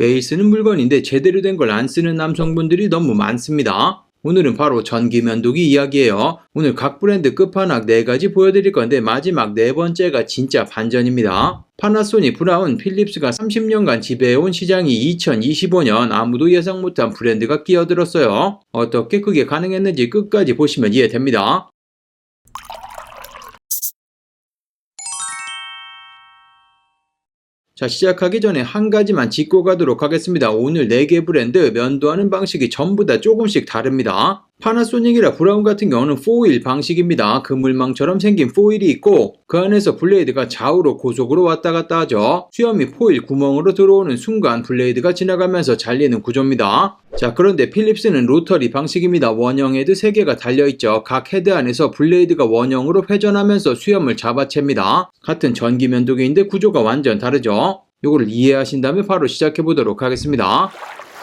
매일 쓰는 물건인데 제대로 된 걸 안 쓰는 남성분들이 너무 많습니다. 오늘은 바로 전기 면도기 이야기예요. 오늘 각 브랜드 끝판왕 4가지 보여드릴 건데 마지막 4번째가 진짜 반전입니다. 파나소닉, 브라운, 필립스가 30년간 지배해온 시장이 2025년 아무도 예상 못한 브랜드가 끼어들었어요. 어떻게 그게 가능했는지 끝까지 보시면 이해됩니다. 자, 시작하기 전에 한 가지만 짚고 가도록 하겠습니다. 오늘 4개 브랜드 면도하는 방식이 전부 다 조금씩 다릅니다. 파나소닉이라 브라운 같은 경우는 포일 방식입니다. 그물망처럼 생긴 포일이 있고 그 안에서 블레이드가 좌우로 고속으로 왔다 갔다 하죠. 수염이 포일 구멍으로 들어오는 순간 블레이드가 지나가면서 잘리는 구조입니다. 자, 그런데 필립스는 로터리 방식입니다. 원형 헤드 3개가 달려있죠. 각 헤드 안에서 블레이드가 원형으로 회전하면서 수염을 잡아챕니다. 같은 전기 면도기인데 구조가 완전 다르죠. 요거를 이해하신 다음에 바로 시작해 보도록 하겠습니다.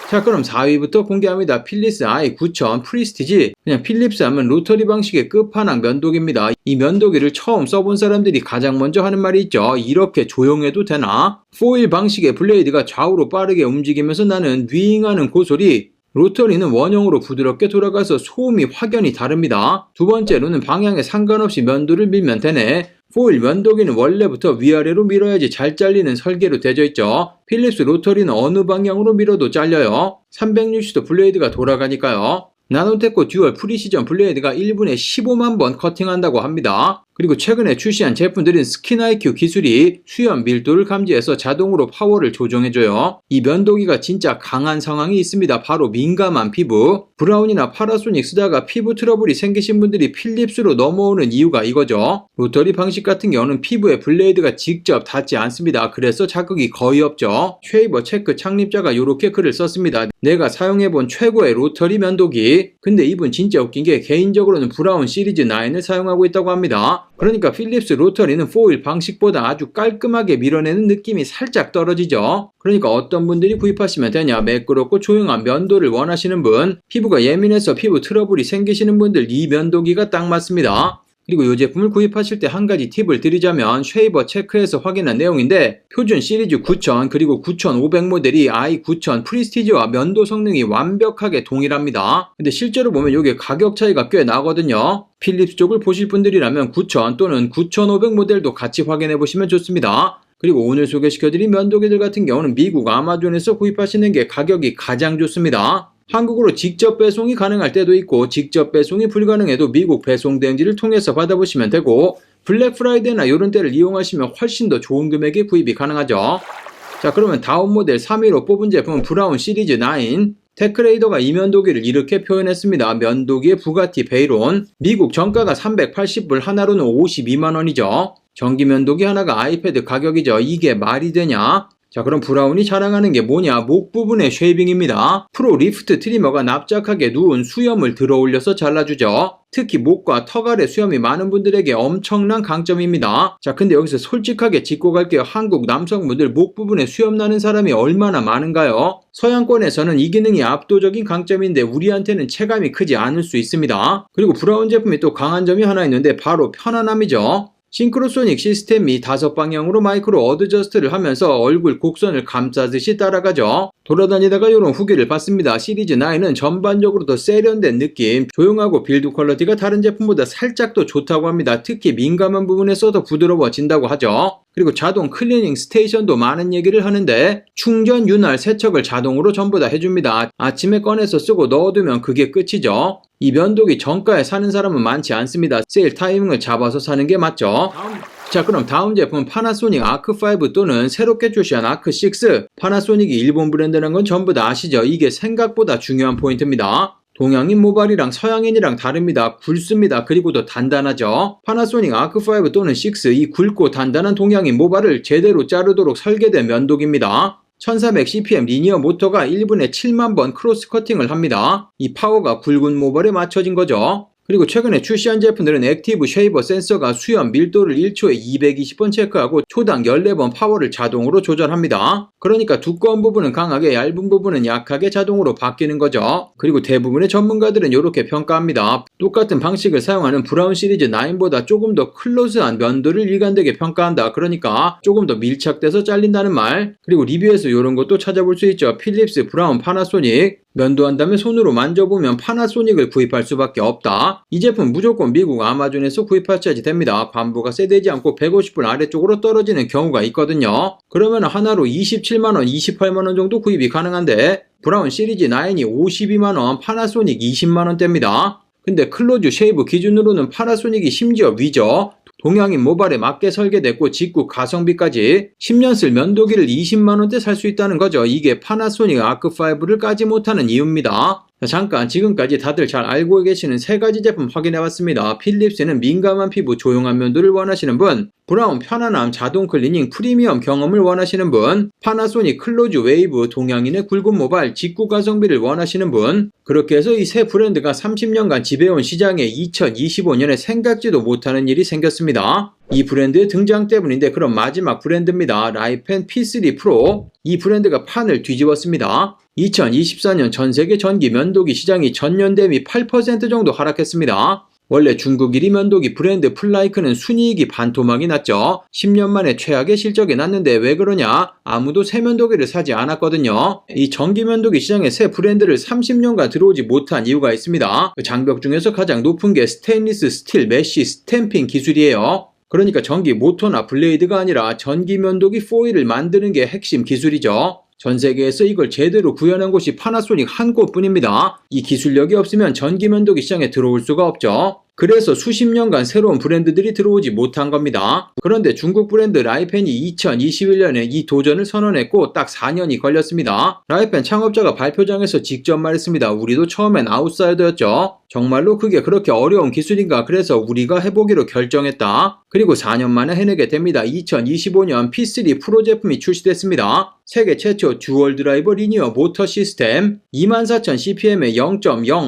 자, 그럼 4위부터 공개합니다. 필립스 i9000 프리스티지. 그냥 필립스 하면 로터리 방식의 끝판왕 면도기입니다. 이 면도기를 처음 써본 사람들이 가장 먼저 하는 말이 있죠. 이렇게 조용해도 되나? 포일 방식의 블레이드가 좌우로 빠르게 움직이면서 나는 윙하는 고소리. 로터리는 원형으로 부드럽게 돌아가서 소음이 확연히 다릅니다. 두 번째로는 방향에 상관없이 면도를 밀면 되네. 포일 면도기는 원래부터 위아래로 밀어야지 잘 잘리는 설계로 되어 있죠. 필립스 로터리는 어느 방향으로 밀어도 잘려요. 360도 블레이드가 돌아가니까요. 나노테코 듀얼 프리시전 블레이드가 1분에 15만 번 커팅한다고 합니다. 그리고 최근에 출시한 제품들은 스킨 IQ 기술이 수염 밀도를 감지해서 자동으로 파워를 조정해줘요. 이 면도기가 진짜 강한 상황이 있습니다. 바로 민감한 피부. 브라운이나 파나소닉 쓰다가 피부 트러블이 생기신 분들이 필립스로 넘어오는 이유가 이거죠. 로터리 방식 같은 경우는 피부에 블레이드가 직접 닿지 않습니다. 그래서 자극이 거의 없죠. 쉐이버 체크 창립자가 이렇게 글을 썼습니다. 내가 사용해본 최고의 로터리 면도기. 근데 이분 진짜 웃긴 게 개인적으로는 브라운 시리즈 9을 사용하고 있다고 합니다. 그러니까 필립스 로터리는 포일 방식보다 아주 깔끔하게 밀어내는 느낌이 살짝 떨어지죠. 그러니까 어떤 분들이 구입하시면 되냐? 매끄럽고 조용한 면도를 원하시는 분, 피부가 예민해서 피부 트러블이 생기시는 분들 이 면도기가 딱 맞습니다. 그리고 이 제품을 구입하실 때 한 가지 팁을 드리자면 쉐이버 체크에서 확인한 내용인데 표준 시리즈 9000 그리고 9500 모델이 i9000 프리스티지와 면도 성능이 완벽하게 동일합니다. 근데 실제로 보면 이게 가격 차이가 꽤 나거든요. 필립스 쪽을 보실 분들이라면 9000 또는 9500 모델도 같이 확인해 보시면 좋습니다. 그리고 오늘 소개시켜드린 면도기들 같은 경우는 미국 아마존에서 구입하시는 게 가격이 가장 좋습니다. 한국으로 직접 배송이 가능할 때도 있고 직접 배송이 불가능해도 미국 배송 대행지를 통해서 받아보시면 되고 블랙 프라이데이나 이런 때를 이용하시면 훨씬 더 좋은 금액에 구입이 가능하죠. 자, 그러면 다음 모델 3위로 뽑은 제품은 브라운 시리즈 9. 테크레이더가 이 면도기를 이렇게 표현했습니다. 면도기의 부가티 베이론. 미국 정가가 380불, 하나로는 52만원이죠. 전기 면도기 하나가 아이패드 가격이죠. 이게 말이 되냐? 자, 그럼 브라운이 자랑하는 게 뭐냐? 목 부분의 쉐이빙입니다. 프로 리프트 트리머가 납작하게 누운 수염을 들어 올려서 잘라주죠. 특히 목과 턱 아래 수염이 많은 분들에게 엄청난 강점입니다. 자, 근데 여기서 솔직하게 짚고 갈게요. 한국 남성분들 목 부분에 수염 나는 사람이 얼마나 많은가요? 서양권에서는 이 기능이 압도적인 강점인데 우리한테는 체감이 크지 않을 수 있습니다. 그리고 브라운 제품이 또 강한 점이 하나 있는데 바로 편안함이죠. 싱크로소닉 시스템이 5방향으로 마이크로 어드저스트를 하면서 얼굴 곡선을 감싸듯이 따라가죠. 돌아다니다가 이런 후기를 받습니다. 시리즈 9은 전반적으로 더 세련된 느낌, 조용하고 빌드 퀄리티가 다른 제품보다 살짝 더 좋다고 합니다. 특히 민감한 부분에서 더 부드러워진다고 하죠. 그리고 자동 클리닝 스테이션도 많은 얘기를 하는데 충전, 윤활, 세척을 자동으로 전부 다 해줍니다. 아침에 꺼내서 쓰고 넣어두면 그게 끝이죠. 이 면도기 정가에 사는 사람은 많지 않습니다. 세일 타이밍을 잡아서 사는 게 맞죠. 자, 그럼 다음 제품은 파나소닉 아크5 또는 새롭게 출시한 아크6. 파나소닉이 일본 브랜드라는 건 전부 다 아시죠? 이게 생각보다 중요한 포인트입니다. 동양인 모발이랑 서양인이랑 다릅니다. 굵습니다. 그리고 더 단단하죠. 파나소닉 아크5 또는 6, 이 굵고 단단한 동양인 모발을 제대로 자르도록 설계된 면도기입니다. 1400cpm 리니어 모터가 1분에 7만 번 크로스 커팅을 합니다. 이 파워가 굵은 모발에 맞춰진 거죠. 그리고 최근에 출시한 제품들은 액티브 쉐이버 센서가 수염 밀도를 1초에 220번 체크하고 초당 14번 파워를 자동으로 조절합니다. 그러니까 두꺼운 부분은 강하게, 얇은 부분은 약하게 자동으로 바뀌는 거죠. 그리고 대부분의 전문가들은 이렇게 평가합니다. 똑같은 방식을 사용하는 브라운 시리즈 9보다 조금 더 클로즈한 면도를 일관되게 평가한다. 그러니까 조금 더 밀착돼서 잘린다는 말. 그리고 리뷰에서 이런 것도 찾아볼 수 있죠. 필립스, 브라운, 파나소닉. 면도한다면 손으로 만져보면 파나소닉을 구입할 수밖에 없다. 이 제품 무조건 미국 아마존에서 구입하셔야지 됩니다. 관부가 세되지 않고 150불 아래쪽으로 떨어지는 경우가 있거든요. 그러면 하나로 27만원, 28만원 정도 구입이 가능한데 브라운 시리즈 9이 52만원, 파나소닉 20만원대입니다. 근데 클로즈 쉐이브 기준으로는 파나소닉이 심지어 위죠. 동양인 모발에 맞게 설계됐고 직구 가성비까지 10년 쓸 면도기를 20만원대 살 수 있다는 거죠. 이게 파나소닉 아크5를 까지 못하는 이유입니다. 잠깐 지금까지 다들 잘 알고 계시는 세 가지 제품 확인해봤습니다. 필립스는 민감한 피부 조용한 면도를 원하시는 분, 브라운 편안함 자동 클리닝 프리미엄 경험을 원하시는 분, 파나소닉 클로즈 웨이브 동양인의 굵은 모발 직구 가성비를 원하시는 분. 그렇게 해서 이 세 브랜드가 30년간 지배해온 시장에 2025년에 생각지도 못하는 일이 생겼습니다. 이 브랜드의 등장 때문인데 그럼 마지막 브랜드입니다. 라이펜 P3 프로. 이 브랜드가 판을 뒤집었습니다. 2024년 전세계 전기 면도기 시장이 전년 대비 8% 정도 하락했습니다. 원래 중국 1위 면도기 브랜드 플라이크는 순이익이 반토막이 났죠. 10년 만에 최악의 실적이 났는데 왜 그러냐? 아무도 새 면도기를 사지 않았거든요. 이 전기 면도기 시장에 새 브랜드를 30년간 들어오지 못한 이유가 있습니다. 장벽 중에서 가장 높은 게 스테인리스 스틸 메쉬 스탬핑 기술이에요. 그러니까 전기 모터나 블레이드가 아니라 전기 면도기 포일을 만드는 게 핵심 기술이죠. 전 세계에서 이걸 제대로 구현한 곳이 파나소닉 한 곳뿐입니다. 이 기술력이 없으면 전기 면도기 시장에 들어올 수가 없죠. 그래서 수십 년간 새로운 브랜드들이 들어오지 못한 겁니다. 그런데 중국 브랜드 라이펜이 2021년에 이 도전을 선언했고 딱 4년이 걸렸습니다. 라이펜 창업자가 발표장에서 직접 말했습니다. 우리도 처음엔 아웃사이더였죠. 정말로 그게 그렇게 어려운 기술인가? 그래서 우리가 해보기로 결정했다. 그리고 4년 만에 해내게 됩니다. 2025년 P3 프로 제품이 출시됐습니다. 세계 최초 듀얼 드라이버 리니어 모터 시스템, 24,000cpm의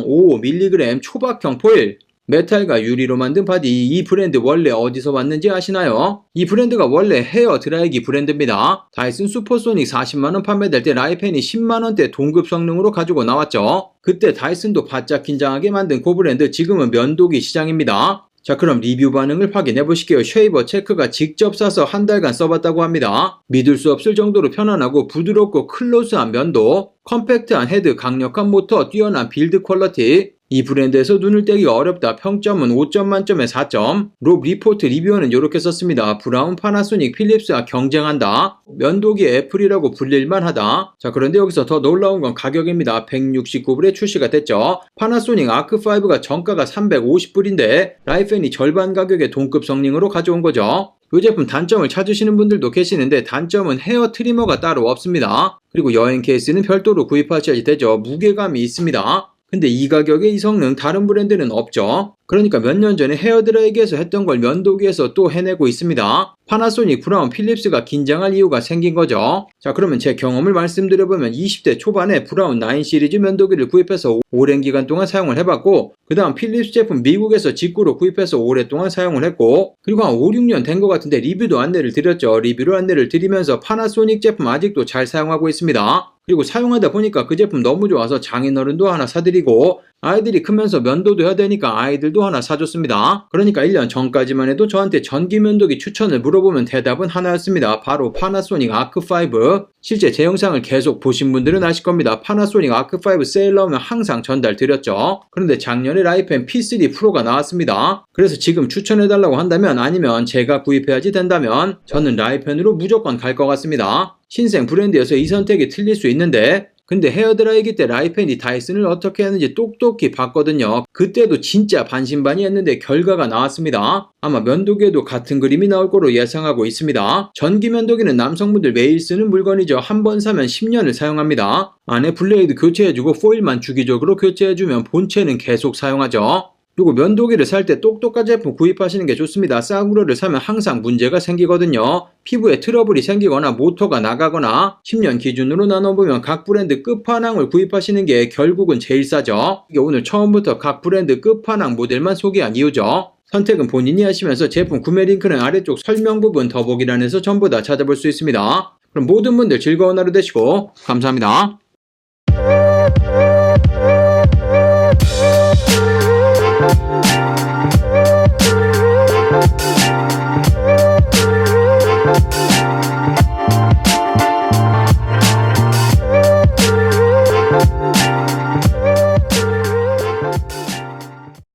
0.055mg 초박형 포일, 메탈과 유리로 만든 바디. 이 브랜드 원래 어디서 왔는지 아시나요? 이 브랜드가 원래 헤어 드라이기 브랜드입니다. 다이슨 슈퍼소닉 40만원 판매될 때 라이펜이 10만원대 동급 성능으로 가지고 나왔죠. 그때 다이슨도 바짝 긴장하게 만든 그 브랜드, 지금은 면도기 시장입니다. 자, 그럼 리뷰 반응을 확인해 보실게요. 쉐이버 체크가 직접 사서 한 달간 써봤다고 합니다. 믿을 수 없을 정도로 편안하고 부드럽고 클로즈한 면도, 컴팩트한 헤드, 강력한 모터, 뛰어난 빌드 퀄리티. 이 브랜드에서 눈을 떼기가 어렵다. 평점은 5점 만점에 4점. 롭 리포트 리뷰어는 이렇게 썼습니다. 브라운, 파나소닉, 필립스와 경쟁한다. 면도기 애플이라고 불릴만 하다. 자, 그런데 여기서 더 놀라운 건 가격입니다. 169불에 출시가 됐죠. 파나소닉 아크5가 정가가 350불인데 라이펜이 절반 가격에 동급 성능으로 가져온 거죠. 이 제품 단점을 찾으시는 분들도 계시는데 단점은 헤어 트리머가 따로 없습니다. 그리고 여행 케이스는 별도로 구입하셔야 되죠. 무게감이 있습니다. 근데 이 가격에 이 성능 다른 브랜드는 없죠. 그러니까 몇 년 전에 헤어드라이기에서 했던 걸 면도기에서 또 해내고 있습니다. 파나소닉, 브라운, 필립스가 긴장할 이유가 생긴 거죠. 자, 그러면 제 경험을 말씀드려보면 20대 초반에 브라운 9 시리즈 면도기를 구입해서 오랜 기간 동안 사용을 해봤고, 그 다음 필립스 제품 미국에서 직구로 구입해서 오랫동안 사용을 했고, 그리고 한 5, 6년 된 것 같은데 리뷰도 안내를 드렸죠. 리뷰로 안내를 드리면서 파나소닉 제품 아직도 잘 사용하고 있습니다. 그리고 사용하다 보니까 그 제품 너무 좋아서 장인어른도 하나 사드리고, 아이들이 크면서 면도도 해야 되니까 아이들도 하나 사줬습니다. 그러니까 1년 전까지만 해도 저한테 전기 면도기 추천을 물어보면 대답은 하나였습니다. 바로 파나소닉 아크5. 실제 제 영상을 계속 보신 분들은 아실 겁니다. 파나소닉 아크5 세일 나오면 항상 전달 드렸죠. 그런데 작년에 라이펜 P3 프로가 나왔습니다. 그래서 지금 추천해달라고 한다면, 아니면 제가 구입해야지 된다면 저는 라이펜으로 무조건 갈 것 같습니다. 신생 브랜드여서 이 선택이 틀릴 수 있는데, 근데 헤어드라이기 때 라이펜이 다이슨을 어떻게 했는지 똑똑히 봤거든요. 그때도 진짜 반신반의했는데 결과가 나왔습니다. 아마 면도기에도 같은 그림이 나올 거로 예상하고 있습니다. 전기 면도기는 남성분들 매일 쓰는 물건이죠. 한 번 사면 10년을 사용합니다. 안에 블레이드 교체해주고 포일만 주기적으로 교체해주면 본체는 계속 사용하죠. 그리고 면도기를 살 때 똑똑한 제품 구입하시는 게 좋습니다. 싸구려를 사면 항상 문제가 생기거든요. 피부에 트러블이 생기거나 모터가 나가거나 10년 기준으로 나눠보면 각 브랜드 끝판왕을 구입하시는 게 결국은 제일 싸죠. 이게 오늘 처음부터 각 브랜드 끝판왕 모델만 소개한 이유죠. 선택은 본인이 하시면서 제품 구매 링크는 아래쪽 설명 부분 더보기란에서 전부 다 찾아볼 수 있습니다. 그럼 모든 분들 즐거운 하루 되시고 감사합니다.